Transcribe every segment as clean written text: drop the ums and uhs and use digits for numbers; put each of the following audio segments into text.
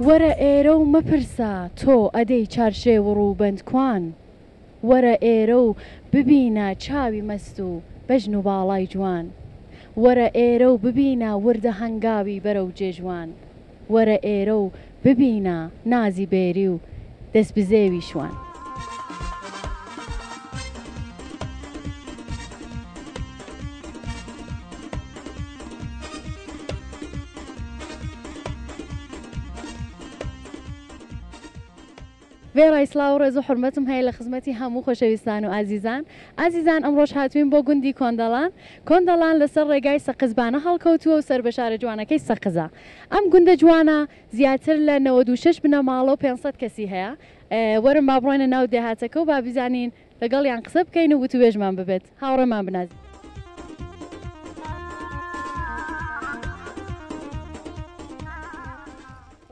وەرە ئێرە و مەپرسە تۆ ئەدەی چارشێ و ڕووبەندکوان وەرە ئێرە و ببینە چاوی مەست و بەژن و باڵای جوان وەرە ئێرە و ببینە وردە هەنگاوی بەرە و جێژوان وەرە ئێرە و ببینە نازی بێری و دەست بزێوی شوان وێڕای سلااو ڕێز و حرمەتم هەیە لە خزمەتی هەموو خۆشەویستان و ئازیزان ئەمڕۆژ هاتوین بۆ گوندی کۆندەڵان لەسەر ڕێگای سەقزبانە هەڵکەوتووە و سەر بە شارە جوانەکەی سەقزە ئەم گوندە جوانە زیاتر لە 96 بنەماڵە و 500 کەسی هەیە وەرم با بڕۆینە ناو دێهاتەکە و با بیزانین لەگەڵیان قسە بکەین و وتوێژمان ببێت هاوڕێمان بنازین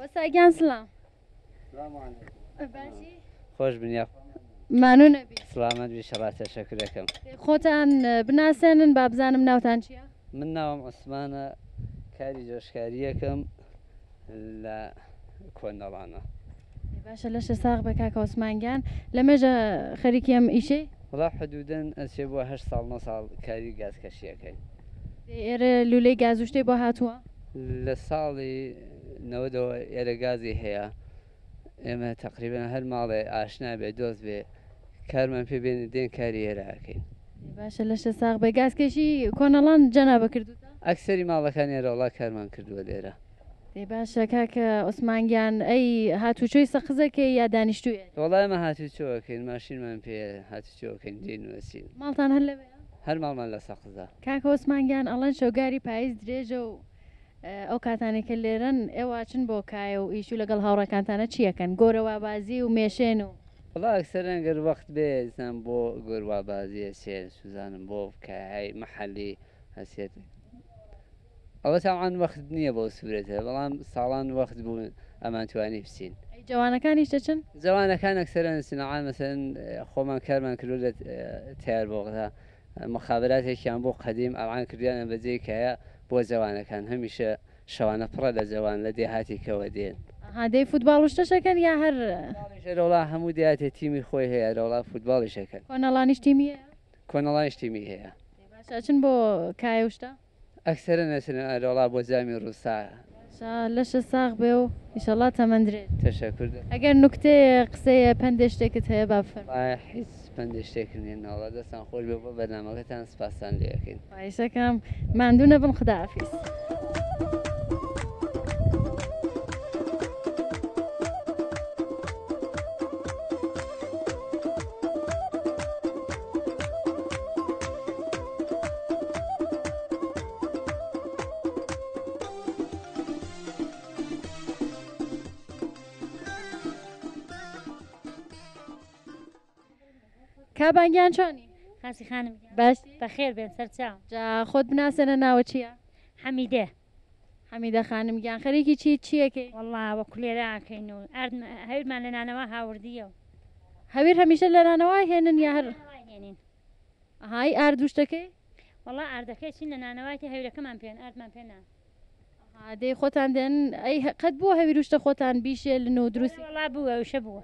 وەساگیان سلام خۆش بنیا مانو نەبی سلامت بی شەڕاتە شەکرەکەم خۆتان بناسێنن با بزانم ناوتان چییە؟ من ناوم عوسمانە کاری جۆشکاریەکەم لە کۆندەڵانە باشە لەشە ساغ بە کاکە عوسمانگیان لە مێژە خەریکی ئەم ئیشەی وڵا حدودەن ئەچێ بۆ 8 ساڵ 9 ساڵ کاری گازکەشیەکەی ئێرە لولەی گاز و شتێ بۆ هاتووە لە ساڵی 90ەوە ئێرە گازی هەیە ئێمە تقریبا هەر ماڵێ ئاشنا بێ دۆست بێ کارمان پێ بێن دێن کاری ئێراکەین باشە لەشە ساغ بە گازکەشی کۆنەڵان جەنا بەکردوتە ئەکسەری ماڵەکان ئێرەوڵا کارمان کردووە لێرە باشە کاکە عوسمانگیان ئەی هاتوچۆی سەقزەکەی یا دانیشتوویە وەڵای ئەمە هاتوچۆکەین ماشینمان پێ هاتوچۆکەین دێن وەسین ماڵتان هەر لەوێ هەر ماڵمان لە سەقزە کاکە عوسمانگیان ئەڵەن شەوگاری پاییز درێژە و ئەو کاتانێکە لێرن ئێوە چن بۆ کایە و ئیش و لەگەڵ هاوڕەکانتانە چیەکەن گۆرەوابازی و مێشێن و وڵا ئەکسەرەن گەر وەخت بێزان بۆ گۆروابازیە سێ سوزانم بۆ کای مەحەلی هەسێت ئەوە تاوان وەخت نییە بۆ سوورەتە بەڵام ساڵان وەخت بوو ئەمان توانی بچین جوانەکانیش دەچن جوانەکان ئەکسەرەن سنەعان مەسەن خۆمان کارمان کردو لە تیار بۆغدا مخابراتێکیان بۆ قەدیم ئەوان کردیانە بەجێی کایە بۆ جوانەکان هەمیشە شەوانە پڕە لە جوان لە دێهاتێکەوە دێن هادەی فوتباڵشتەشەکەن یا هەر ڕۆڵا هەموو دیاتێ تیمی خۆی هەیە ڕۆڵا فوتباڵیشەکەن کۆنەڵانیش تیمیە کۆنەڵانیش تیمی هەیە چن بۆ کایشتا ئەکسەرە نەچن ڕۆڵا بۆ جامی ڕووسا لەشە ساغ بێ و ئیشەڵات تەمەندرێت تەشەکر ئەگەر نوکتەیە قسەیە پەندێ شتێکت هەیە بافر هیچ پەندێ شتێکردێن ناوڵا دەستان خۆش بێ بۆ بەرنامەکەتان سپاسان لێەکەین پایشەکەم ماندوو نەبن خداحافیز کابانگیان چۆنی؟ خاسی خانم باش بەخێر بێن سەرچاو جا خۆت بناسێنە ناوە چییە؟ حەمیدێ حەمیدە خانمگیان خەریکی چیەکەی؟ وەڵا وەکو لێراکەین و هەورمان لە نانەوە هاوردیە و هەویر هەمیشە لە نانەوە هێنن یا هەر هێنین ئەهای ئاردوشتەکەی؟ وەڵا ئاردەکەی چین لە نانەوەی هەورەکەمان پێن ئاردمان پێنا دەی خۆتان دێن ئەی قەت بووە هەویروشتە خۆتان بیشێلن و دروستی وەڵا بووە وشە بووە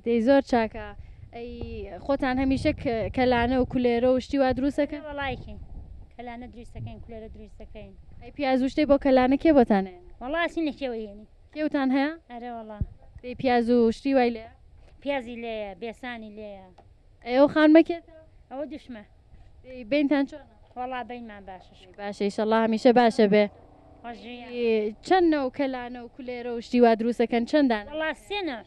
دەی زۆر چاکە ئەی خۆتان هەمیشە کەلانە و کولێرە و شتی وا دروستەکەن وەڵایکەین کەلانە دروستەکەین کولێرە دروستەکەین ئەی پیازوشتەی بۆ کەلانە کێ بۆتانێن وەڵاسی نەکێوە هێنی کێوتان هەیە؟ ئەرە وەڵا دەی پیاز و شتی وای لێ پیازی لێیە بێسانی لێیە ئەو خانمەکێتە؟ ئەوە دوشمە دەی بینتان چۆنە؟ وەڵا بینمان باشش باشە ئیشەڵڵا هەمیشە باشە بێ خۆشیە چەندە و کەلانە و کولێرە و شتی وا دروستەکەن چەندان؟ وەڵا سێنە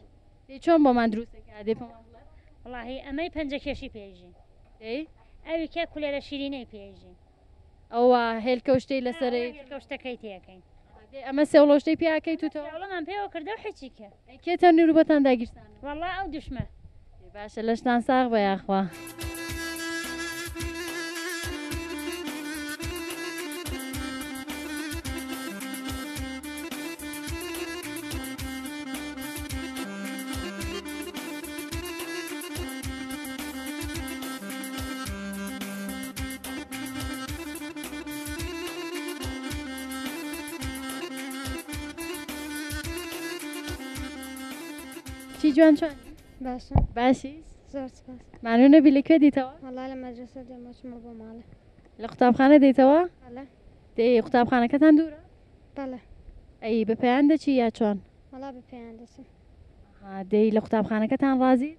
چۆن بۆمان دروستەکە دێ پێمان بڵێ؟ وەڵاهی ئەمەی پەنجە کێشی پێژین دەی ئەوی کێ کولێرە شیرینەی پێژین ئەوە هێلکەوشتەی لەسەرەی کەشتەکەی تێەکەین ئەمە سێوڵۆشتەی پیاکەی توتەوە وەڵامان پێوە کردە حچیکە کێتە نیروبەتان داگیرسان وەڵا ئەو دوشمە باشە لەشتان ساغ بە یاخوا چی جوان چۆن باشە باشی زۆر سپاس مانوو نەبی لەکوێ دیتەوە وەڵا لە مەدرسە دێمەچمە بۆ ماڵێ لە قوتابخانە دەیتەوە بەڵێ دەی قوتابخانەکەتان دوورە بەڵێ ئەی بە پێیان دەچی یا چۆن وەڵا بە پێیان دەچم دەی لە قوتابخانەکەتان ڕازی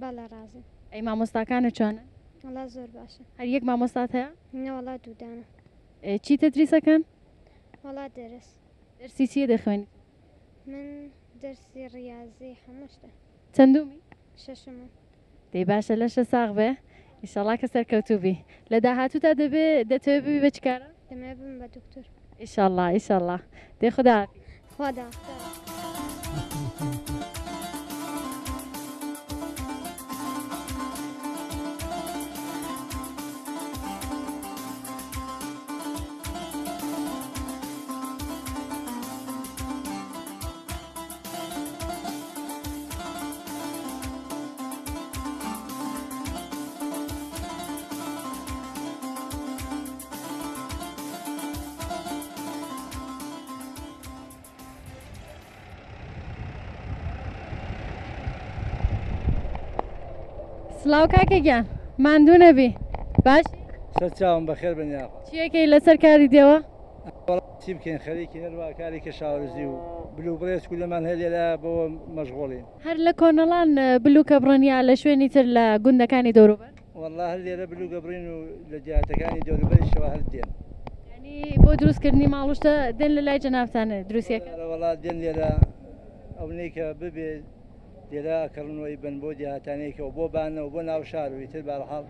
بەڵێ ڕازی ئەی مامۆستاکانە چۆنە وەڵا زۆر باشە هەر یەک مامۆستات هەیە نەوەڵا دوودانە چی تەدریسەکەن وەڵا دەرس دەرسی چیە دەخوێنیت من دەرسی ڕاضی هەموو شتە چەندومی شەشمە دەی باشە لەشە ساغ بێ ئیشەڵا کە سەرکەوتوبی لە داهاتووتا دەتەوێت ببی بە چکارە دەمێ بم بە دکتۆر ئیشەڵا ئیشەڵا دەی خدا خوادا سلااو کاکەگیان ماندوو نەبی باش سەرچاوم بەخێر بنیاخ چیەکەی لەسەر کاری دێوە چی بکەین خەریکی هەروە کاری کە شاورزی و بلوبڕێ سکولەمان هەیە لێرە بەوە مەشغوڵین هەر لە کۆنەڵان بلوکە بڕنیا لە شوێنی تر لە گوندەکانی دەوروبەر والله هەر لێرە بلوگە بڕین و لە جیاتەکانی دەوروبەریشەوە هەر دێن ینی بۆ دروستکردنی ماڵوشتە دێن لە لای جەنابتانە دروستیەکە وڵا دێن لێرە ئەوەی کە ببێ لێرە کەڕنەوەی بن بۆ دیهاتانەیەکەوە بۆ بانەوە بۆ ناو شارەوەی تر بەرحاڵ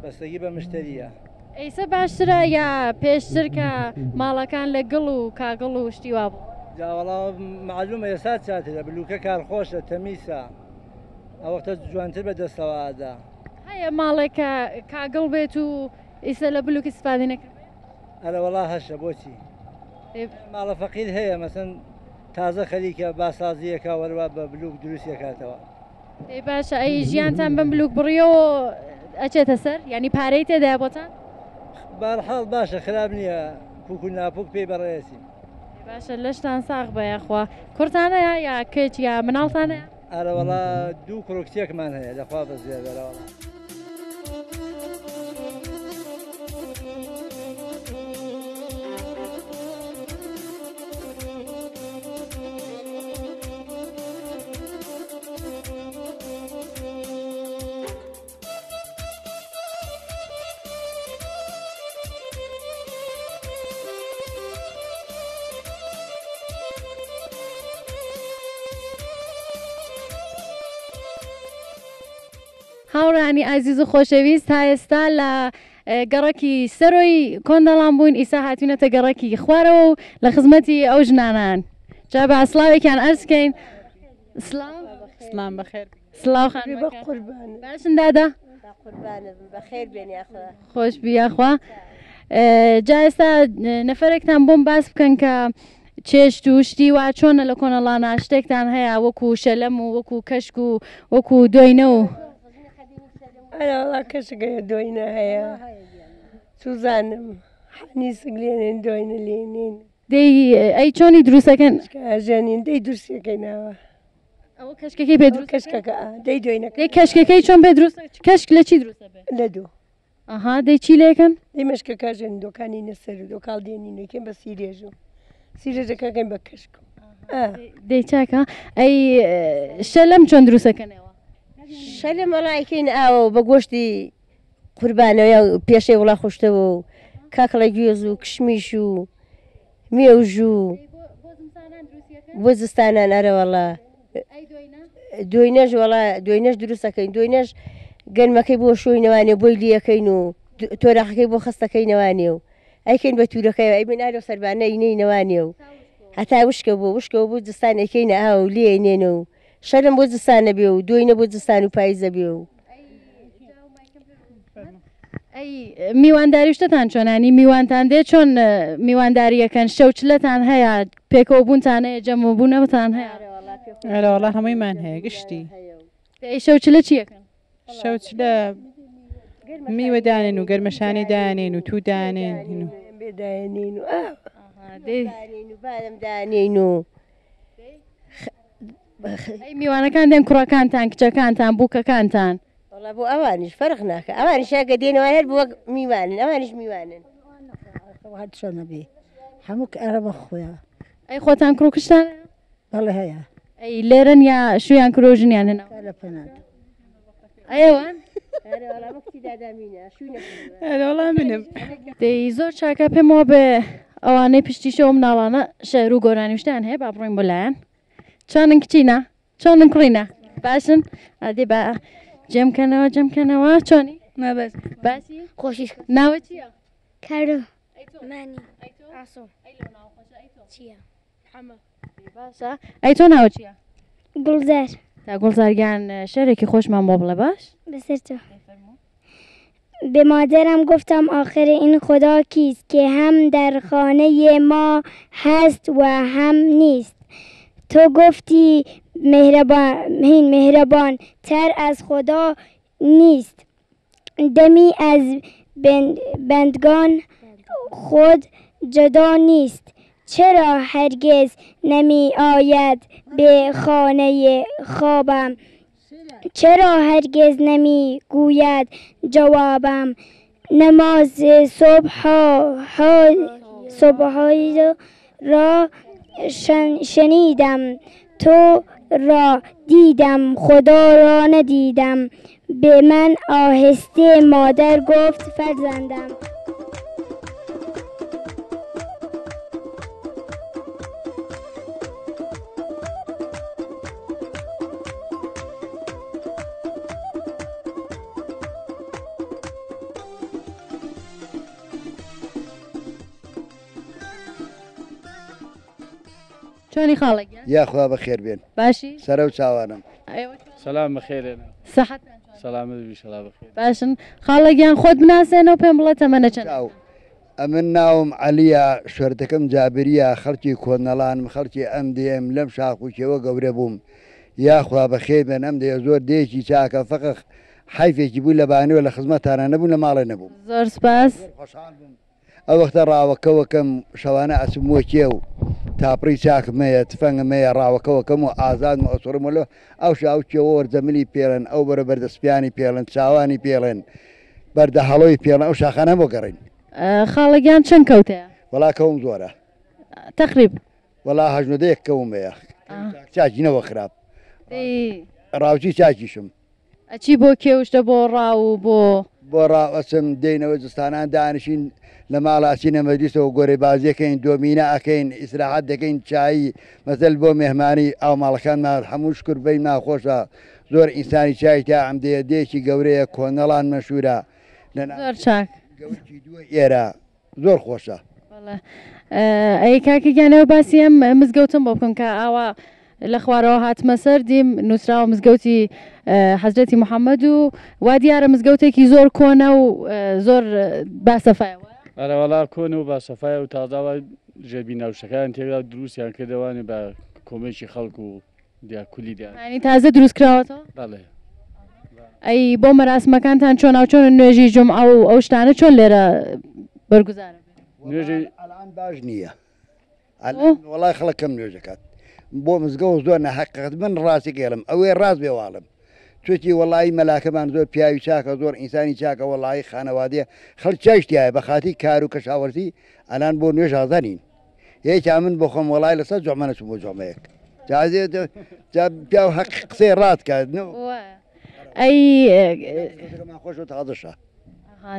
بەستگی بە مشتریە ئەیسە باشترە یا پێشتر کە ماڵەکان لە گڵ و کاگڵ و شتی وا بوو جاوەڵا معلومە ئێستا چاترە بلوکە کارخۆشە تەمیسە ئەوەختە جوانتر بە دەستەوادا هەیە ماڵێکە کاگڵ بێت و ئیسە لە بلوکی سپادی نەکرد ئەرە وەڵا هەشە بۆچی ماڵە فەقیر هەیە مەسن تازە خەریکە باسازیەکە وەروە بە بلوک دروستیەکاتەوە ئەی باشە ئەی ژیانتان بم بلوک بڕیەوە ئەچێتە سەر ینی پارەی تێدای بۆتان بارحاڵ باشە خراب نییە پوک و ناپوک پێی بەڕێسی باشە لەشتان ساغ بەیەخوا کورتانەیە یا کچ یا مناڵتانەیە ئەرە وەڵا دوو کڕۆکتێکمان هەیە لەخوا بە زیێبەرەوە هاوڕانی ئازیز و خۆشەویست تا ئێستا لە گەڕەکی سەرۆی کۆندەڵان بووین ئیسا هاتوونەتە گەڕەکی خوارەوە و لە خزمەتی ئەو ژنانان جا بە ئەسلااوێکیان ئەرزکەین سلام بەخێر سلااو باشن دادا بەخێر بێنی خۆش بیاخوا جا ئێستا نەفەرێکتان بۆم باس بکەن کە چێشت و شتی وا چۆنە لە کۆنەڵانە شتێکتان هەیە وەکو شەلەم و وەکو کەشک و وەکو دۆینە و ئەوڵا کەشەکەی دۆینە هەیە سوزانم حنی سگلێنێن دۆینە لێنین دەی ئەی چۆنی دروستەکەن ژێنین دەی درستەکەی ناوە ئەوە کەشکەکەی پێ دروست کەشکەکە دەی دۆینەکە دەی کەشکەکەی چۆن پێ دروست کەشک لە چی دروستە بێ لە دوو ئەها دەی چی لێکن دەی مەشکەکە ژێن دۆکانی نەسەر و دۆکاڵ دێنینەکەم بە سیرێژ و سیرێژەکەکەین بە کەشک دەی چاکە ئەی شەلەم چۆن دروستەکەنەوە شەلە مەڵایکەین ئاوە بە گۆشتی قوربانەوە پێشەی وڵا خوشتەوە و کاکڵی گوێز و کشمیش و مێوژ و بۆ زستانان ئەرەوەڵا دوێنەش وڵا دوێنەش دروستەکەین دوێنەش گەرمەکەی بۆ شۆینەوانێ بۆی لیەکەین و تۆراخەکەی بۆ خستەکەی نەوانێ و ئەیکەین بە تورەکەی ئەی بنارە سەربانە ئینەی نەوانێ و هەتا وشکەوە بۆ جستانەکەینە ئا و لێنێنە و شەرم بۆ جستانە بێ و دوێنە بۆ جستان و پاییزە بێ و ئەی میوانداریشتتان چۆنانی میوانتان دێ چۆن میوانداریەکەن شەوچلەتان هەیە پێکەوە بوونتان هەیە جەمەبوونەوەتان هەیە ئەرەوەڵا هەموویمان هەیە گشتی ئەی شەوچلە چیەکەن شەوچلە میوە دانێن و گەرمەشانی دانێن و تو دانێن بێدانین و دەی بادەم دانین و ئەی میوانەکان دێن کوڕەکانتان کچەکانتان بووکەکانتان وڵا بۆ ئەوانیش فەرق ناکە ئەوانیش شاکە دێنەوە هەر بۆ میوانن ئەوانیش میوانن هەرچۆ نەبێ هەموو ئەرە بە خۆیان ئەی خۆتان کوڕکشتان بەڵێ هەیە ئەی لێرن یا شویان کرۆژنیان هێنا لە پەنات ئەوان وەڵام منم دەی زۆر چاکە پێمەوە بێ ئەوانەی پشتیشەوە مناڵانە شەر و گۆرانی شتیان هەیە با بڕۆین بۆ لایەن چۆنن کچینە چۆنن کوڕینە باشن ئادێ بە جێمکەنەوە چۆنی مەبەست باسی خۆشیش ناوە چییە؟ کارو مانی ئاسۆ چییە؟ باشە ئەی تۆ ناوە چییە؟ گوڵزار تا گوڵزارگیان شعرێکی خۆشمان بۆ بڵێ باش بسر تو به مادرم گفتم آخر این خدا کیست که هم در خانه ما هست و هم نیست تو گفتی مهربان تر از خدا نیست دمی از بندگان خود جدا نیست چرا هرگز نمی آید به خانه خوابم چرا هرگز نمی گوید جوابم نماز صبح را شنیدم تو را دیدم خدا را ندیدم به من آهسته مادر گفت فرزندم چۆنی خاڵێکیان یاخوا بەخێر بێن باشی سەرە و چاوانم سلام بخير سەحەت سلامت بشلا بخير باشن خاڵێکیان خۆت بناسێنەوە پێم بڵێ تەمەنە چەند ئەمن ناوم عەلیە شوێردەکەم جابریە خەڵکی کۆنەڵانم خەڵکی ئەم دێم لەم شاخوکیەوە گەورە بووم یاخوا بەخێر بێن ئەم دێ زۆر دێکی چاکە فەقە حیفێکی بوو لە بانەوە لە خزمەتانە نەبوو لە ماڵێ نەبوو زۆر سپاس ئەو وەختە ڕاوەکەوەکەم شەوانە ئەچم وەکێ و تاپڕی چاکمەیە تفەنگمەیە ڕاوەکەوەکەم و ئازاد و ئەسوڕمەلۆ ئەو شاوکیەوە وەرزەملی پێڵێن ئەو بەرە بەردەسپیانی پێڵێن چاوانی پێڵێن بەردە هەڵۆی پێڵێن ئەو شاخانە بۆ گەڕین خاڵێکیان چەند کەوتەیە وەڵا کەوم زۆرە تقریب وەڵا هەژنۆدەیەک کەومەیە چاچینەوە خراپ ڕاوچی چاکیشم ئەچی بۆ کێوشتە بۆ ڕاو و بۆ ڕاوەچم دێنەوە جستانان دانیشین لە ماڵاچینە مەجلیسەوە گۆرەی بازیەکەین دۆمینە ئەەکەین ئیسراحەت دەکەین چایی مەسەل بۆ مێهمانی ئاو ماڵەکانمان هەموو شکر بەی ناخۆشە زۆر ئینسانی چای تا ئەم دێدێکی گەورەیە کۆنەڵان مەشهورە زۆر چاک ئێرە زۆر خۆشە ئەی کاکەگیانەوە باسی ئەم مزگەوتم بۆ بکەم کە ئاوا لە خوارەوە هاتمە سەر دیم نووسراوە مزگەوتی حەزرەتی محەممەد و وا دیارە مزگەوتێکی زۆر کۆنە و زۆر باسەفایەوە ئەرەوەڵا کۆن و باسەفای و تازاوە ژێبی ناوشەکان تێدا دروستیان کردوانێ بە کۆمێکی خەڵک و دیاکولی دیانی تازە دروست کراوەتەوە بەڵێ ئەی بۆ مەراسمەکانتان چۆن ئەو چۆن نوێژی جمع ئەو شتانە چۆن لێرە بەرگوزارە نوێژی ئەلان باش نییە وڵای خەڵکەم نوێژەکات بۆ مزگەوت زۆر نەحقیقت من ڕاستی گێڵم ئەوێ ڕاست بێواڵم توێتی وەڵی مەلاکەمان زۆر پیاوی چاکە زۆر ئینسانی چاکە وەڵی خانەوادەیە خەڵک چاشتیایە بە خاتی کار و کەشاوەرزی ئەلان بۆ نوێژ ئازانین یەکیا من بۆ خۆم وەڵای لەسەر جۆمەنەچم بۆ جۆمەیەک پیا حەق قسەی ڕاتکات ئەی خۆش و تازەشە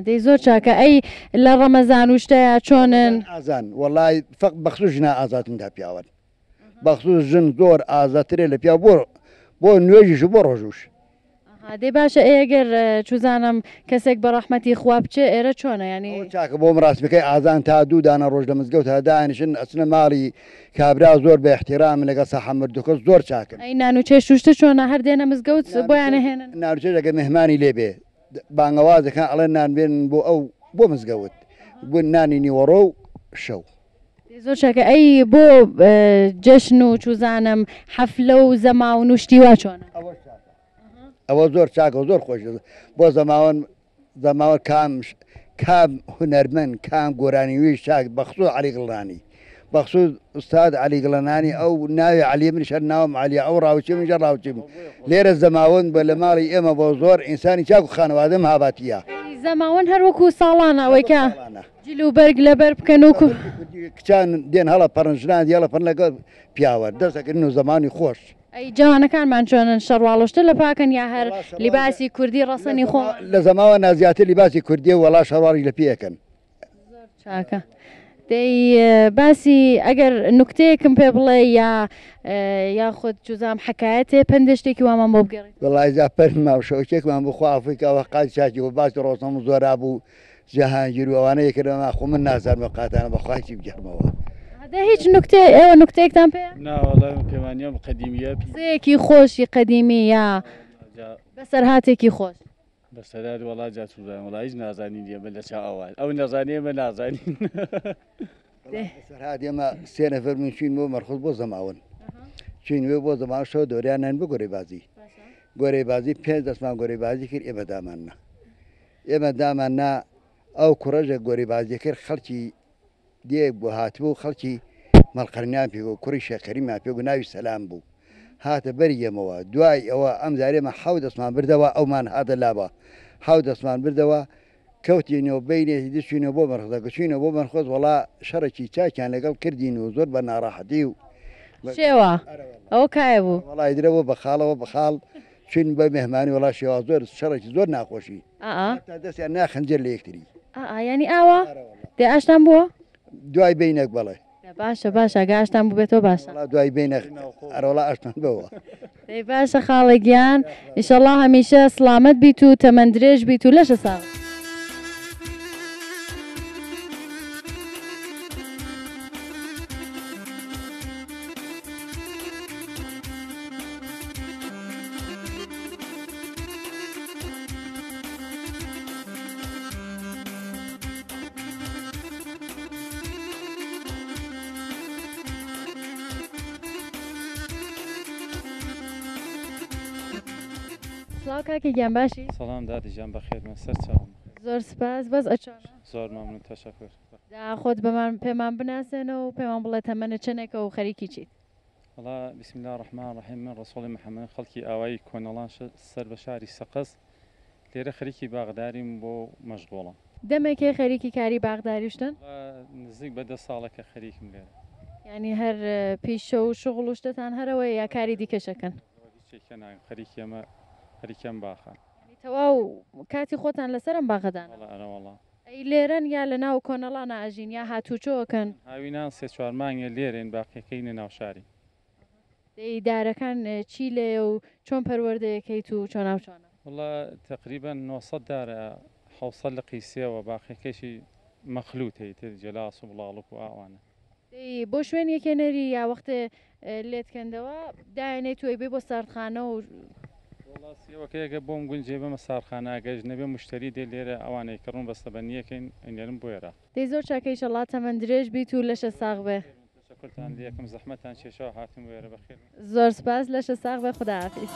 دەی زۆر چاکە ئەی لە ڕەمەزان و شتەیە چۆنن ئازان وەڵی فەق بەخصوص ژنا ئازاتندا پیاوەن بەخصوص ژن زۆر ئازاترێ لە پیا بۆ نوێژیش و بۆ ڕۆژوش دەی باشە ئێگەر چوزانم کەسێک بە ڕەحمەتی خوا بچێ ئێرە چۆنە ینی چاکە بۆ ڕاستەکەی ئازان تا دوو دانە ڕۆژ لە مزگەوت هەدانیشن ئەچنە ماڵی کابرا زۆر بە احتیرام لەگە سەحەمردوکە زۆر چاکن ئەی نان و چێشت و شتە چۆنە هەر دێنە مزگەوت بۆیانە هێنن ناوچێژەکە مهمانی لێبێ بانگەوازەکان ئەڵێن نانبێن بۆ ئەو بۆ مزگەوت بۆ نانی نیوەڕۆ و شەو زۆر چاکە ئەی بۆ جەشن و چوزانم حەفلە و زەما و نوشتی وا چۆنە ئەوە زۆر چاکە و زۆر خۆش بۆ زەماوە کام هونەرمەند کام گۆرانی وی چاک بەخصوص عەلی گڵڕانی بەخصوص ئوستاد علی گڵەنانی ئەو ناوی علی منیش هەر ناوم علی ئەو ڕاوچی منیش ڕاوچیم لێرە زەماوند بە لە ماڵی ئێمە بۆ زۆر ئینسانی چاک و خانەوادەم هاواتیە زەماوەند هەروەکو ساڵانە ئەوەی کە جل و بەرگ لەبەر بکەن و کچان دێن هەڵە پەڕنجران هەڵە پڕن لەگەڵ پیاوە دەستەکردن و زمانی خۆش ئەی جوانەکانمان چۆنن شەڕواڵۆشتە لە پاکەن یا هەر لیباسی کوردی ڕەسەنی خۆ لە زەماوە نازیاتر لیباسی کوردی و وەڵا شەڕواڵی لە پێەکەن چاکە دەی باسی ئەگەر نوکتەیەکم پێ بڵێ یاخود جوزام حکایەتێ پندشتێکی وامان بۆ بگەڕێت وڵای زاپەر ماوشەوەکێکمان بخوا ئەفریقاوە قاتی چاکی و باسی ڕۆستەم زۆرا بوو جەهانگیر و ئەوانە یەکردەما خۆ من نازانمە قاتانە بەخواکی بگەڕمەوە هیچ نوکتێ ئێوە نوکتێکتان پێ ناوەڵای پێوانیم قەدیمیە سەیەکی خۆشی قەدیمی یا بەسەر هاتێکی خۆش بەسەرات وڵا جاتوزان وڵا هیچ نازانی نیە بە لە چا ئەوان ئەو نەزانێ بە نازانین سەرهات ئێمە سێ نەفەر من چوین بۆ مەرخۆز بۆ زەماون چین وێ بۆ زەماوشەوە دۆریانیان بۆ گۆرەی بازی گۆرەی بازی 5 دەستمان گۆرەی بازی کرد ئێمە داماننا ئێمە داماننا ئەو کوڕەژە گۆرەی بازی کرد خەڵکی دێک بۆ هاتبوو خەڵکی مەڵقەرنیان پێ بوو کوڕی شێخەریمان پێ بوو ناوی سەلام بوو هاتە بەریەمەوە دوای ئەوە ئەم زارێمە حەو دەستمان بردەوە ئەومان هاتە لابە حەو دەستمان بردەوە کەوتینەوە بینێتی دەچوینەوە بۆ مەرخۆزەکە چوینەوە بۆ مەرخۆز وڵا شەڕێکی چاکیان لەگەڵ کردین و زۆر بە ناڕاحەتی و شێوە ئەو کایە بوو وڵای درەوە بەخاڵەوە بەخاڵ چین بە مهمانی وڵا شێوا زۆر شەڕێکی زۆر ناخۆشی دەستیان ناخەنجەر لە یەکتری ینی ئاوە دێ ئاشتان بووە دوای بینێک بەڵێ باشە باشە گاشتان بوو بێتەوە باشە دوای بینە ئەرەوەڵا ئاشتان بەوە دەی باشە خاڵێکیان ئیشەڵڵا هەمیشە سلامت بیت و تەمەندرێژ بیت و لەشە ساڵ سڵاو کاکە گیان باشی سەڵام دادیجان بەخێرمە سەر چاوم زۆر سپاس بەس ئەچۆنە زۆر مەمنون تەشەکر خۆت پێمان بناسێنەوە و پێمان بڵێ تەمەنە چنێکە و خەریکی چیت وڵا بسم الله الرحمن الرحیم من ڕسوڵی محەممەد خەڵکی ئاوایی کۆنەڵان سەر بە شاری سەقز لێرە خەریکی باغداریم بۆ مەشغوڵە دەمێکێ خەریکی کاری باغداریشتن نزیک بە 10 ساڵەکە خەریکم لێرە ینی هەر پیشە و شغڵ و شتتان هەرەوە یا کاری دیکەشەکەن خەریکی ئەمە خەریکیان باخە تەواو کاتی خۆتان لەسەرم باغدان ئەی لێرەن یا لە ناو کۆنەڵان ئاژین یا هاتوچۆکەن هاوینان 3-4 مانگە لێرێن باقیەکەینە ناو شاری دەی دارەکان چی لێ و چۆن پەروەردەیەکەیت و چۆن ناوچۆنە وڵا تقریبا 900 دارە 600 لە قیسیەوە باقیەکەشی مەخلوت هەیە جەلاس و بڵاڵک و ئاوانە دەی بۆ شوێنێکێ نەری یا وەختێ لێتکەندەوە داێنێت توی بێ بۆ ساردخانە و وەکەیەکە بۆم گونجێ بەمە ساڕخانە ئەگەژ نەبێ مشتری دێ لێرە ئەوانەی کڕون بەستە بەنیەکەین ئەنێرم بۆێرە دەی زۆر چاکەی شەڵات تەمەند درێژ بیت و لەشە ساغ بێ شکرتان یەکەم زەحمەتان کێشەوە هاتم وێرە بەخێر زۆر سپاس لەشە ساغ بێ خوداحافیز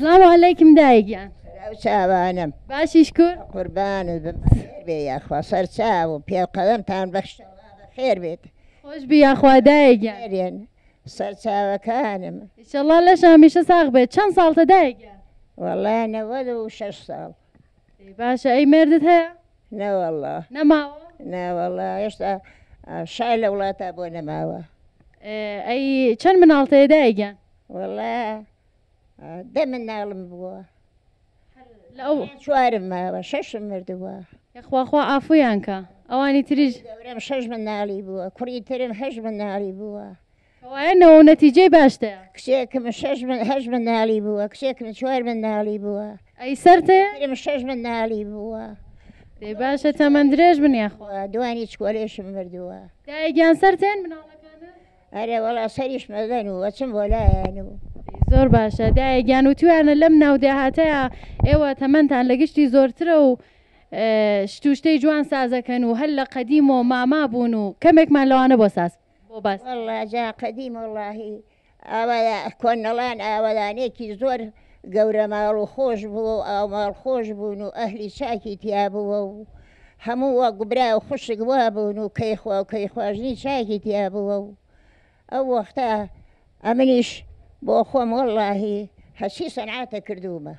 السلام عليكم دايقان چاوانم باشی شکر قوربانت بێ یاخوا سەر چاو و پێ قەدەمتان بەخشەوە خێر بێت خۆش بی یاخوا دایگیان سەر چاوەکانم ئینشەڵڵا لەش هەمیشە ساغ بێت چەند ساڵتە دایگیان وەڵای 96 ساڵ باشە ئەی مێردت هەیە نەوەڵڵا نەماوە ناوەڵڵا هێشتا شای لە وڵاتە بۆ نەماوە ئەی چەند مناڵتەیە دایگیان وەڵا 10 مناڵم بووە لەو 4 ماوە 6 مردووە یخواخوا ئافویان کە ئەوانی تریژ گەورەم 6 مناڵی بووە کوڕی ترم 8 مناڵی بووە وایەنەوە نەتیجەی باشتەیە کچێکم 6 مناڵی بووە کچێکم 4 مناڵی بووە ئەی سەرتێ 6 مناڵی بووە دەی باشە تەمەند درێژ بن یاخوا دوانی چکۆلێشم مردووە دایگیان سەرتێن مناڵەکانە ئەرێ وەڵا سەریش مەدەن و وەچم بۆ لایەن و زۆر باشە دایەگیان و توانە لەم ناودێهاتەیە ئێوە تەمەندان لە گشتی زۆرترە و شتوشتەی جوان سازەکەن و هەر لە قەدیم و ماما بوون و کەمێکمان لەوانە بۆ ساز بۆ باس وەڵا جا قەدیم وەڵاهی ئاوا کۆنەڵان ئاوەدانێکی زۆر گەورە ماڵ و خۆش بووە و ئاو ماڵ خۆش بوون و ئەهلی چاکی تیا بووە و هەموو وە گوبرا و خوشک وا بوون و کەیخوا و کەیخواژنی چاکی تیا بووە و ئەو وەختە ئەمنیش بۆ خۆم وەڵاهی هەچی سەنعاتە کردومە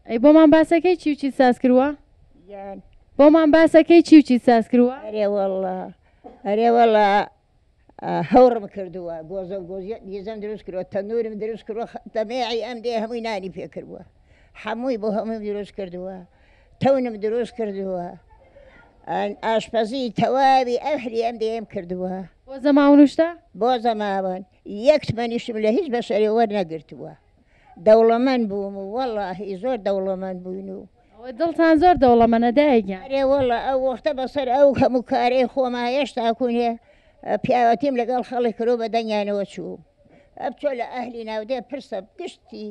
ئەی بۆمان باسەکەی چی و چی ساز کردووە یان بۆمان باسەکەی چی و چی ساز کردووە ئەرێ وەڵا هەوڕم کردووە گۆزە دیزەم دروست کردووە تەنورم دروست کردووە دەمێعی ئەم دێ هەمووی نانی پێ کردووە هەمووی بۆ هەمووی دروست کردووە تەونم دروست کردووە ئاشپەزی تەواوی ئەهلی ئەم دێم کردووە بۆ زەماونوشتە بۆ زەماوەن یەک تمەنیشم لە هیچ بەشەری وەرنەگرتووە دەوڵەمەند بووم و وەڵاهی زۆر دەوڵەمەند بووین و دڵتان زۆر دەوڵەمەندە دایەگیان ئەرێ وەڵا ئەو وەختە بەسەر ئەو هەموو کارەی خۆما هێشتا کوونێ پیاوەتیم لەگەڵ خەڵی کرۆ بە دەنگیانەوە چوو ئەبچۆ لە ئەهلی ناودێ پرسە گشتی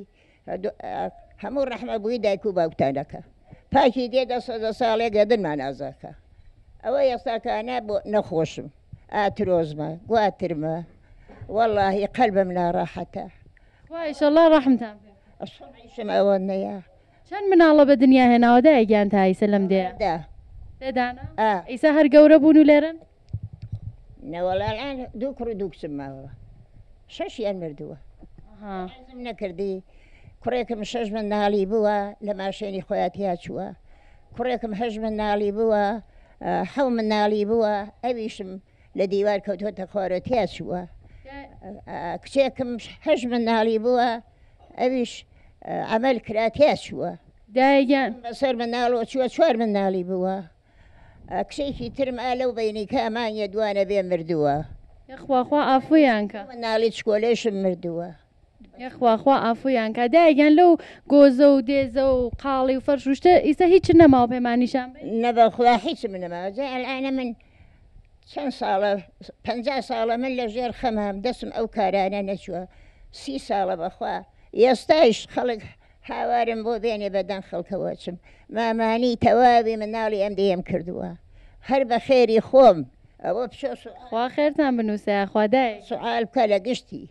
هەموو ڕەحمە بووی دایک و باوکتانەکە پاکی دێ دە ساڵێک گەدنمان ئازاکە ئەوە ئێستاکانە بۆ نەخۆشم ئاترۆزمە گواترمە وەڵاهی قەلبم ناڕاحەتە ئیشەڵڵا ڕەحمتان شم ئەوە نەیە چەند مناڵە بە دنیا هێناوە دایەگیان تا ئیسە لەم دێ دێدانە ئیسا هەر گەورە بوون و لێرن نەوەڵان دوو کوڕ و دوو کچم ماوە شەشیان مردووە حەزم نەکردی کوڕێکم 6 منداڵی بووە لە ماشێنی خۆیاتیا چووە کوڕێکم 8 منداڵی بووە 7 منداڵی بووە ئەویشم لە دیوار کەوتۆتە خوارەتیا چووە کچێکم 8 منداڵی بووە ئەویش عمل کراتیا چووە دایەگیان بەسەر منداڵەوە چووە 4 منداڵی بووە کچێکی ترم ئالەو بینی کە ئەمانیە دوانە بێ مردووە یخواخوا ئافویان کە مناڵی چکۆلێشم مردووە یخواخوا ئافویان کە دایەگیان لەو گۆزە و دێزە و قاڵی و فەرشوشتە ئیسە هیچ نەماوە پەیمانیشان نەبەخوا هیچم نەماوە جا ئەلعانە من چەند ساڵە 50 ساڵە من لە ژێر خەمام دەسم ئەو کارانە نەچووە 30 ساڵە بەخوا ئێستاش خەڵک هاوارم بۆ بێنێ بەدەن خەڵکەوە چم مامانی تەواوی مناڵی ئەم دێم کردووە هەر بە خێری خۆم ئەوە پشۆ خوا خێرتان بنووسە خوادای سوال بکە لە گشتی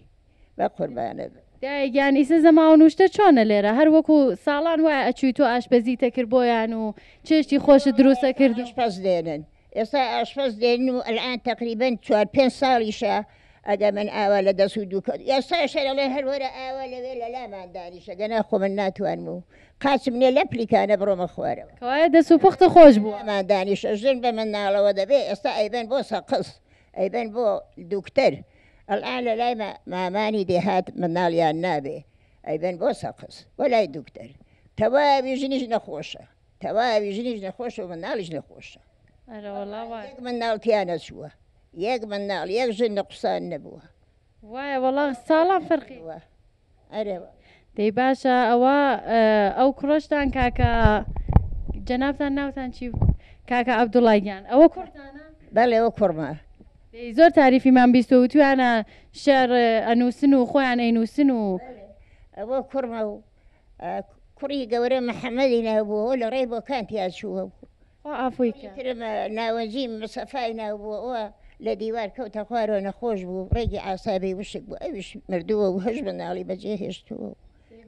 بە قوربانە دایەگیان ئیسە زەماونوشتە چۆنە لێرە هەر وەکو ساڵان وایە ئەچووی تۆ ئاشپەزیتە کرد بۆیان و چێشتی خۆشت دروستە کرد ئاشپەز دێنن ئێستا ئاشپەز دێنن و ئەلعان تقریبەن 4-5 ساڵیشە ئەگە من ئاوا لە دەست و دووکە ئێستا شەرەڵێ هەروەرە ئاوا لەوێ لە لامان دانیشە گەنا خۆ من ناتوانم و قاچم نێ لە پلیکانە بڕۆمە خوارەوە کەوایە دەست و پوختە خۆش بوو مان دانیشە ژن بە من ناڵەوە دەبێ ئێستا ئەیبەن بۆ سەقس ئەیبەن بۆ دوکتەر ئەلعان لە لای مامانی دێهات مناڵیان نابێ ئەیبەن بۆ سەقس بۆ لای دوکتەر تەواوی ژنیش نەخۆشە تەواوی ژنیش نەخۆشە و مناڵیش نەخۆشە یەک مناڵتیانە چووە یەک مناڵ یەک ژن نەقسان نەبووە وایە وەڵا ساڵان فەرقیوە ئەرێوە دەی باشە ئەوە ئەو کوڕۆشتان کاکە جەنابتان ناوتان چی کاکە عەبدوڵایگیان ئەوە کوڕتانە بەڵێ ئەوە کوڕمە زۆر تاریفیمان بیستە و توانە شێر ئەنووسن و خۆیان ئەینووسن و ئەوە کوڕمە و کوڕی گەورە محەممەدی ناوبووەوە لە ڕێی بۆ کانتیا چووە ئافویترمە ناوەنجی مسەفای ناوبووەوە لە دیوار کەوتە خوارەوە نەخۆش بوو ڕێگی ئاسابی وشک بوو ئەویش مردووە و هەژ مناڵی بەجێ هێشتووە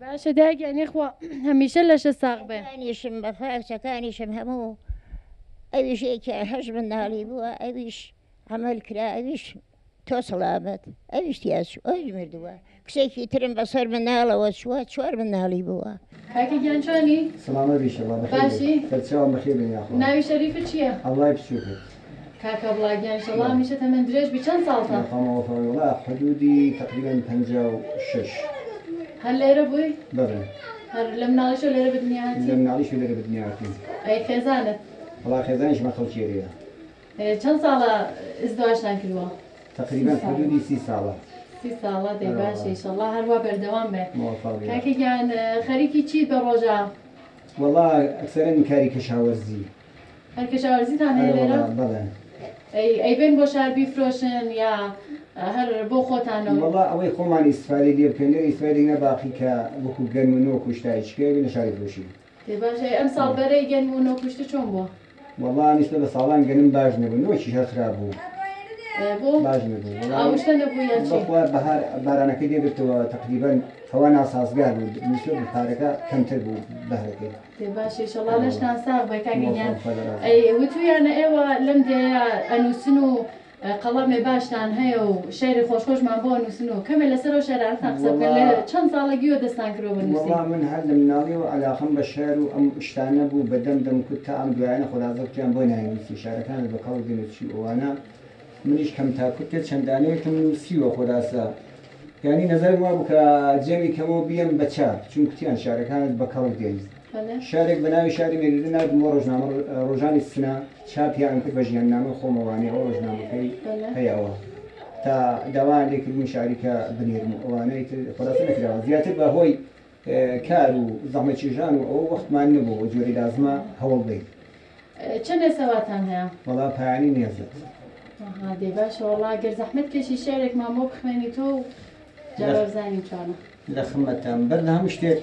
باشە داگیانیخوا هەمیشە لەشە ساق بێ نیشم بە فاکچەکانیشم هەموو ئەویش ێکە هەژ مناڵی بووە ئەویش عمل کرا ئەویش تۆ سەلامەت ئەویش تیاچوو ئەوی مردووە کچێکی ترم بەسەر مناڵەوە چووە 4 مناڵی بووە کاکەگیان چۆنی سلامە بیشەڵا باشی بەچاوم بەخێر بێنیا ناوی شەریفت چییە ئەڵای بچووکت کاکە بڵاگیان شەڵا میشە تەمەند درێژ بی چەند ساڵتە وڵا حدودی تقریبا 56 هەر لێرە بووی بەڵێ هەر لە مناڵیشە لێرە بەدنیا هاتی لە مناڵیش لێرە بەدنیا هاتین ئەی خێزانت وڵا خێزانیشمە خەڵکیێریە چەند ساڵە ئزدواجتان کردووە تقریبا حدودی 30 ساڵە 30 ساڵە دەی باشە ئینشەڵڵا هەروە بەردەوام بێ کاکەگیان خەریکی چیت بە ڕۆژە وڵا ئەکسەرەن کاری کەشاوەرزی هەر کەشاوەرزیتان هەیە لێرە بەڵێ ئەیبێن بۆ شار بیفرۆشن یا هەر بۆ خۆتانەوە وڵا ئەوەی خۆمان ئیسفادەی لێ بکەن لێ ئیسفادەی نەباقی کە وەکو گەرم و نۆ کوشتایشکێ لە شاری دۆشی باشە ئەم ساڵ بەرەی گەنم و نۆکوشتە چۆن بووە وڵا نیسبە بە ساڵان گەنم باش نەبوو نۆکیش هەر خراپ بوو باش نەبوو ئاوشتە نەبوو یا چی بەخوا بەهار بارانەکەی دێبێتەوە تقریبان هەوا ناسازگار بوو نیسبە بە پارەکە کەمتر بوو بەهرەکەی باشە ئینشەڵا لەشتان ساغ بە کاگەنیان وتویانە ئێوە لەم دێیە ئەنووسن و قەڵەمێ باشتان هەیە و شعری خۆشخۆشمان بۆ نووسن و کەمێ لەسەرەوە شێرانتان قسە بکەن لە چەند ساڵێکیوە دەستان کردەوە بنووسین وەڵا من هەر لە مناڵیەوە عەلاقەم بە شێعر و ئەم شتانە بوو بەدەم دەمکوت تا ئەم دوایانە خۆرازەکیان بۆ ناینووسی شارەکانت بە کەڵ دێنوچی ئەوانە منیش کەم تاکوتێت چەندانەیەکم نووسیوە خۆراسە یانی نەزەرم وا بوو کە جێمی کەمەوە بیەم بە چاپ چون کوتیان شارەکانت بە کەڵ دێنیت شارێک بە ناوی شاری مێریدە نردم بۆ ڕۆژنامە ڕۆژانی سنە چاپیان کرد بە ژیاننامە خۆمەوانێ ئەو ڕۆژنامەکەی هەیەەوە تا داوان لێکردن شاریکە بنێرم ئەوانەی خۆراسی نەکراوە زیاتر بە هۆی کار و زەحمەتکێشان و ئەوە وەختمان نەبوو جۆری لازمە هەوڵ بدەین چەند سەواتان هەیە وەڵا پایانی نێزت دێ باشە وەڵا گەر زەحمەت کێشی شێرێکمان بۆ بخوێنی تۆ جاوەبزانین چۆنە لە خمەتان بەر لە هەموو شتێک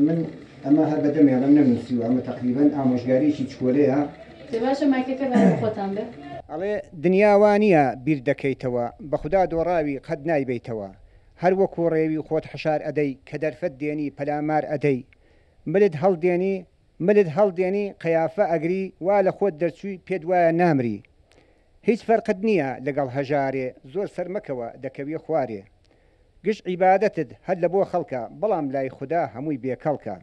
من ئەمە هەر بەدەمیان ئەم نەنووسی و ئەمە تقریبەن ئامۆژگاریی چکۆلەیە باشە مایکەکە بە خۆتان بێ ئەڵێ دنیاوانیە بیر دەکەیتەوە بە خوددا دۆڕاوی قەت نایبیتەوە هەر وەکو ڕێوی خۆت حەشار ئەدەی کە دەرفەت دێنی پەلامار ئەدەی ملت هەڵدێنی قەیافە ئەگری وا لە خۆت دەرچووی پێت وایە نامری هیچ فەرقت نییە لەگەڵ هەژارێ زۆر سەرمەکەوە دەکەوێ خوارێ گشت عیبادەتت هەر لە بۆ خەڵکە بەڵام لای خوددا هەمووی بێکەڵکە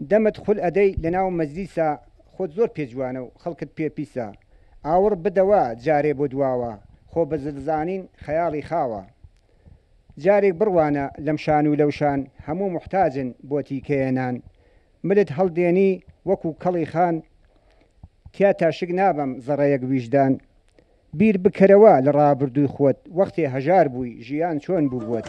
دەمت خول ئەدەی لە ناو مەجلیسە خۆت زۆر پێجوانە و خەڵکت پێپیسە ئاور بدەوە جارێ بۆ دواوە خۆ بە زلزانین خەیاڵی خاوە جارێک بڕوانە لەم شان و لەوشان هەموو محتاجن بۆ تیکەیەنان ملت هەڵدێنی وەکو کەڵی خان تیا تاشک نابم زەڕەیەک ویژدان بیر بکەرەوە لە ڕابردووی خۆت وەختێ هەژار بووی ژیان چۆن بوو بووت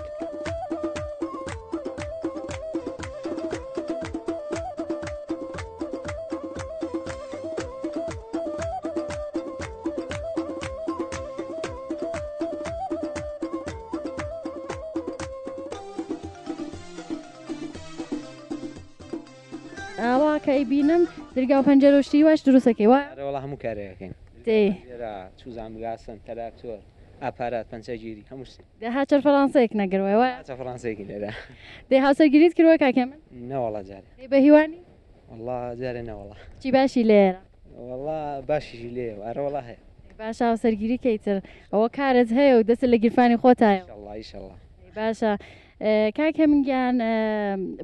ئاوا کە ئەیبینم دەرگا و پەنجەرۆشتی واش دروستەکەی وڵا هەموو کارەکەین چوزان بگاسن تەراکتۆر ئاپارات پەنجەگیری هەمووشتی هاچەر فەڕانسەیەک نەگەڕەوە فەڕانسەیەکی لێرە دێ هاوسەرگیریت کردووە کاکە من نەوەڵا جارێ بە هیوانی وڵا جارێ نەوەڵا چی باشی لێرە وڵا باشیشی لێ ئەرەوەڵا هەیە باشە هاوسەرگیری کەیتر ئەوە کارت هەیە و دەست لە گیرفانی خۆتایە ئیشەڵا باشە کاکە منگیان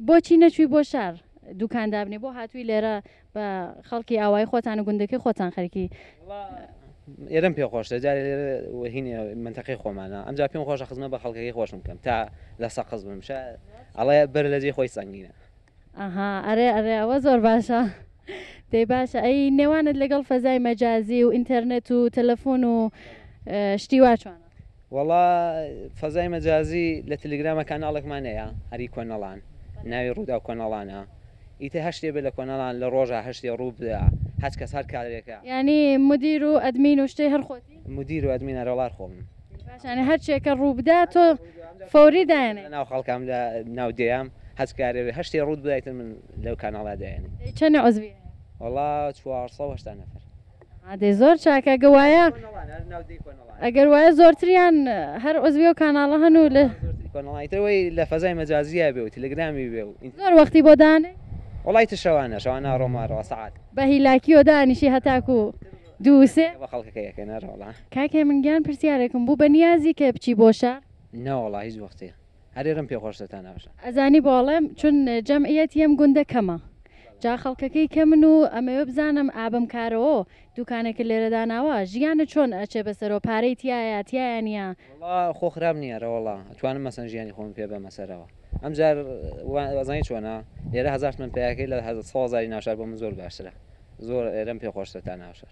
بۆچی نەچووی بۆ شار دوکاندابنێ بۆ هاتووی لێرە بە خەڵکی ئاوای خۆتان و گوندەکەی خۆتان خەرکی ئێرەم پێ خۆشە جارێ هینێ منتەقی خۆمانە ئەمجا پێم خۆشە خزمە بە خەڵکەکەی خۆشم بکەم تا لە سەقز بمشە ئەڵێ بەر لە جێ خۆی سەنگینە ئەها ئەرێ ئەوە زۆر باشە دەی باشە ئەی نێوانت لەگەڵ فەزای مەجازی و ئینتەرنێت و تەلەفۆن و شتی وا چۆنە وەڵا فەزای مەجازی لە تەلگرامە کاناڵێکمانەیە هەری کۆنەڵان ناوی ڕوودا و کۆنەڵانە ئیتە هەشتێ بێ لە کۆنەڵان لە ڕۆژە هەشتێ ڕوو بدە هەچ کەس هەر کارێکە ینی مدیر و ئەدمین و شتەی هەرخۆتی مدیر و ئەدمین ئەرەوڵار خۆم باشانە هەرچێکە ڕوو بدە تۆ فەوری دایێنێ ناو خەڵکام لە ناو دێیام هەچ کارێ هەشتێ ڕوو بدایتن من لەو کاناڵا دایێنێ چەندە عوزوی وەڵا 480 نەفەر دەی زۆر چاکە گەوایە ئەگەر وایە زۆرتریان هەر عوزوی و کاناڵە هەن و لە کۆنەڵایتەوەی لە فەزای مەجازیە بێ و تەلگرامی بێ و زۆر وەختی بۆ دانێ وڵای شەوانە ڕۆمارەوە سەعات بە هیلاکیۆ دانیشی هەتاکو دووسێ بە خەڵکەکەیەکەنەرەوەڵا کاکێ منگیان پرسیارێکم بوو بە نیازی کە بچی بۆ شار نەوەڵا هیچ وەختێ هەرێرم پێ خۆشتان ناوشە ئەزانی بۆڵێم چون جەمعیەتی ئەم گوندە کەمە جا خەڵکەکەی کە من و ئەمەوە بزانم ئابم کارەوە دوکانێکە لێرەداناوە ژیانە چۆن ئەچێ بەسەرەوە پارەی تایە تایانە خۆ خراپ نییەڕەوەڵا ئەتوانم مەسەن ژیانی خۆم پێ بە مەسەرەوە ئەم جار وەزانی چۆنە لێرە 1000 من پێیاکەی لە 100,000 ناوشار بۆ من زۆر باشترە زۆر ئێرەم پێ خۆشتە تا ناوشار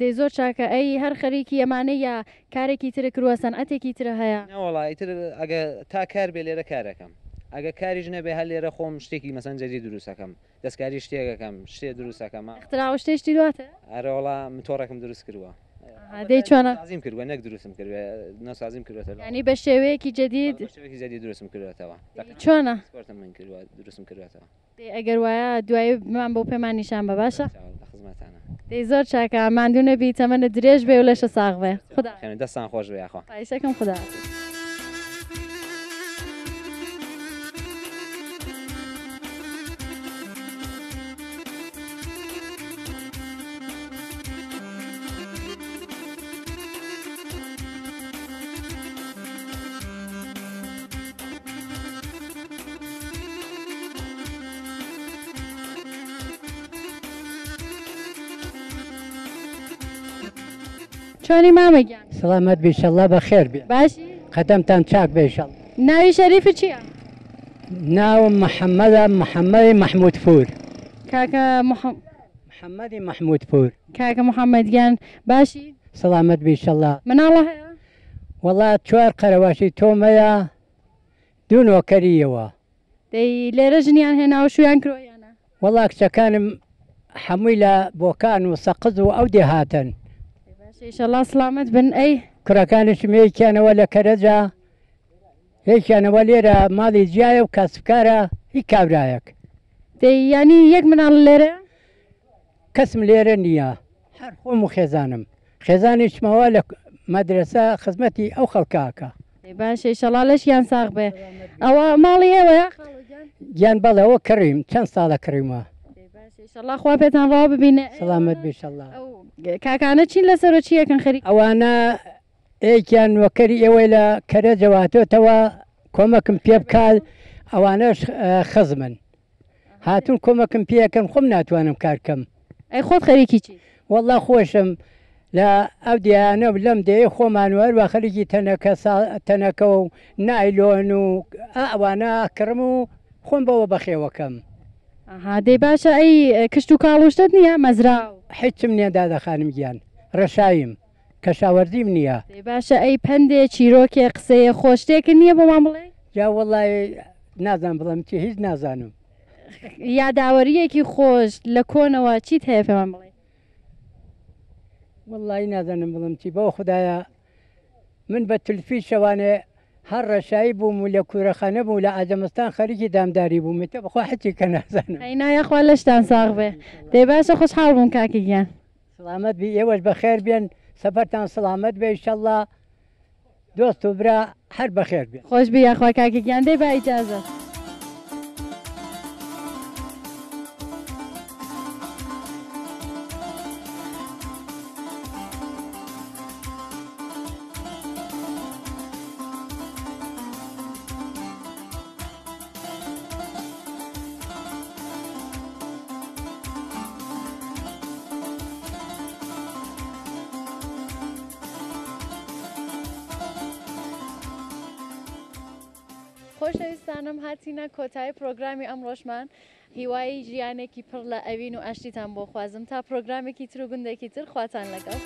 دەی زۆر چاکە ئەی هەر خەریکی ئەمانەی یا کارێکی ترە کرووە سەنعەتێکی ترە هەیە نەوەڵی تر ئەگە تا کار بێ لێرە کارەکەم ئەگە کاریش نەبێ هەر لێرە خۆم شتێکی مەسەن جەدید دروستەکەم دەستکاری شتێکەکەم شتێ دروستەکەمە اختراع شتێشتی دواتە ئەرەوەڵا متۆڕێکم دروست کردووە دەی چۆنە سازیم کردووە نەک دروستم کردوێ نەسازیم کردوێتەوە ینی بە شێوەیەکی جدید شێوەیەکی جدید دروستم کردوێتەوە چۆنە سپۆرتم من کردووە دروستم کردوێتەوە ئەگەر وایە دوایی بمان بۆ پێمان نیشان بە باشە خزمەتانە دەی زۆر چاکە ماندوو نەبی تەمەنە درێژ بێ و لەشە ساغ بێ خدا دەستان خۆش بێ یاخوا پایشەکەم خدا چۆنی مامەگیان سلامت بیشەڵا بە خێر بێ باشی قەدەمتان چاک بێشەڵ ناوی شەریفت چییە؟ ناوم محەممەدە محەممەدی مححمود پور کاکە محەممەدی مححمود پور کاکە محەممەدگیان باشی سلامت بیشەڵا مناڵە هەیە وڵات چوار قەرەواشی تۆمەیە دوو نۆکەریەوە دەی لێرە ژنیان هێنا و شویان کرۆیانە وەڵا کچەکانم هەمووی لە بۆکان و سەقز و ئەو دێهاتن ئینشەڵا سلامت بن ئەی کوڕەکانشم یەکیانەوە لە کەرەجا یەکیانەوە لێرە ماڵی جیایە و کەسبکارە هیچ کابرایەک دەی ینی یەک مناڵ لێرە کەسم لێرە نییە هەر خۆم و خێزانم خێزانیشمەوە لە مەدرسە خزمەتی ئەو خەڵکاکە باش ئینشەڵا لەشیان ساغ بێ ئەوە ماڵی ئێوەیە گیان بەڵەوە کڕیم چەند ساڵە کڕیمە ئینشەڵا خوا پێتان ڕاو ببینێ سلامت بیشەڵا کاکانە چین لەسەر و چیەکەن خەری ئەوانە ئێکیان وەکەری ئێوەی لە کەرە جەواتۆتەوە کۆمەکم پێ بکات ئەوانەش خزمن هاتون کۆمەکم پێەکەم خۆم ناتوانم کارکەم ئەی خۆت خەریکی چی وەڵا خۆشم لە ئەو دیانە لەم دەیە خۆمانوەر وا خەریکی تەنەکە و نایلۆن و ئەوانە کڕم و خۆم بەوە بەخێوەکەم دەی باشە ئەی کشت و کاڵوشتت نییە مەزرا هیچم نییەدا دەخانم گیان ڕەشاییم کەشاوەردیم نییە باشە ئەی پندێ چیرۆکێ قسەیە خۆشتێکە نییە بۆ مام بڵێ جا وەڵی نازان بڵم چی هیچ نازانم یاداوەریەکی خۆش لە کۆنەوە چیت هەیە پێمان بڵێ وەڵی نازانم بڵم چی بەو خدایە من بە تلفی شەوانێ هەر ڕەشایی بووم و لە کوورەخانە بوو لە ئاجەمستان خەریکی دامداری بووم تە بخوا حچی کە نازانم ئەینایەخوا لەشتان ساغ بێ دەی باشە خۆشحاڵ بووم کاکەگیان سلامت بی ئێوەش بەخێر بێن سەفەرتان سلامت بێ ئینشەڵا دۆست و برا هەر بەخێر بێ خۆش بی یاخوا کاکەگیان دەی با ئیجازە خۆشەویستانم هاتیینە کۆتایی پرۆگرامی ئەمڕۆژمان هیوای ژیانێکی پڕ لە ئەوین و ئاشتیتان بۆ خوازم تا پرۆگرامێکی تر و گوندێکی تر خواتان لەگەڵ.